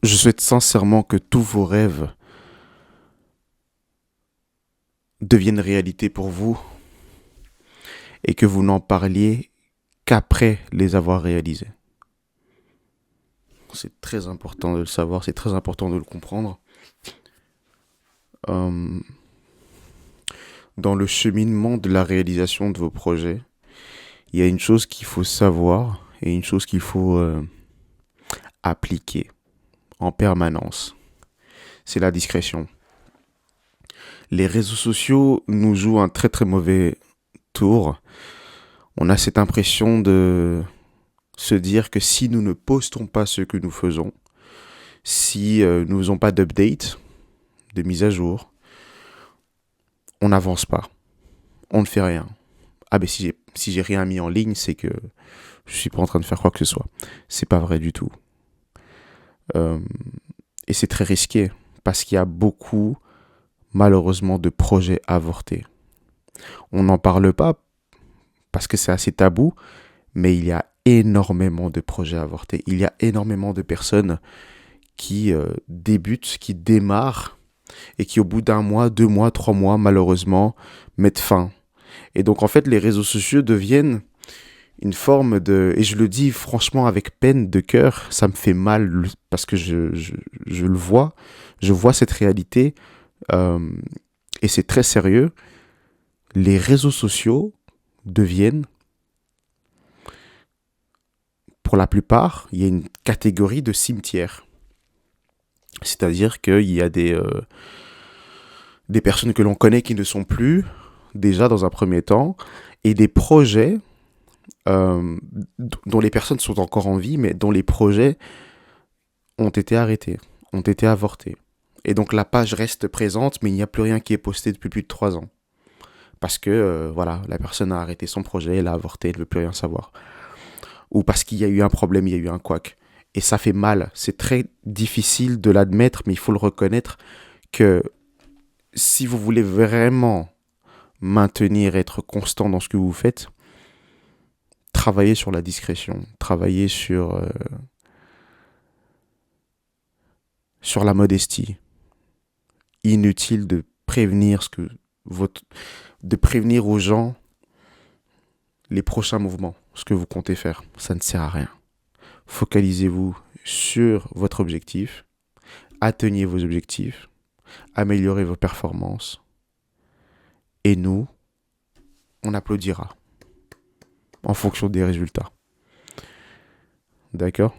Je souhaite sincèrement que tous vos rêves deviennent réalité pour vous et que vous n'en parliez qu'après les avoir réalisés. C'est très important de le savoir, c'est très important de le comprendre. Euh, dans le cheminement de la réalisation de vos projets, il y a une chose qu'il faut savoir et une chose qu'il faut appliquer en permanence. C'est la discrétion. Les réseaux sociaux nous jouent un très très mauvais tour. On a cette impression de se dire que si nous ne postons pas ce que nous faisons, si nous n'avons pas d'update, de mise à jour, on n'avance pas. On ne fait rien. Ah ben si j'ai rien mis en ligne, c'est que je suis pas en train de faire quoi que ce soit. C'est pas vrai du tout. Euh, et c'est très risqué parce qu'il y a beaucoup, malheureusement, de projets avortés. On n'en parle pas parce que c'est assez tabou, mais il y a énormément de projets avortés. Il y a énormément de personnes qui débutent, qui démarrent et qui au bout d'un mois, 2 mois, 3 mois, malheureusement, mettent fin. Et donc en fait, les réseaux sociaux deviennent une forme de... Et je le dis franchement avec peine de cœur, ça me fait mal parce que je le vois, je vois cette réalité euh, et c'est très sérieux. Les réseaux sociaux deviennent, pour la plupart, il y a une catégorie de cimetière. C'est-à-dire qu'il y a des personnes que l'on connaît qui ne sont plus, déjà dans un premier temps, et des projets euh, dont les personnes sont encore en vie, mais dont les projets ont été arrêtés, ont été avortés. Et donc la page reste présente, mais il n'y a plus rien qui est posté depuis plus de 3 ans. Parce que, voilà, la personne a arrêté son projet, elle a avorté, elle ne veut plus rien savoir. Ou parce qu'il y a eu un problème, il y a eu un couac. Et ça fait mal. C'est très difficile de l'admettre, mais il faut le reconnaître que si vous voulez vraiment maintenir, être constant dans ce que vous faites, travaillez sur la discrétion, travaillez sur la modestie. Inutile de prévenir de prévenir aux gens les prochains mouvements, ce que vous comptez faire. Ça ne sert à rien. Focalisez-vous sur votre objectif, atteignez vos objectifs, améliorez vos performances, et nous, on applaudira en fonction des résultats. D'accord?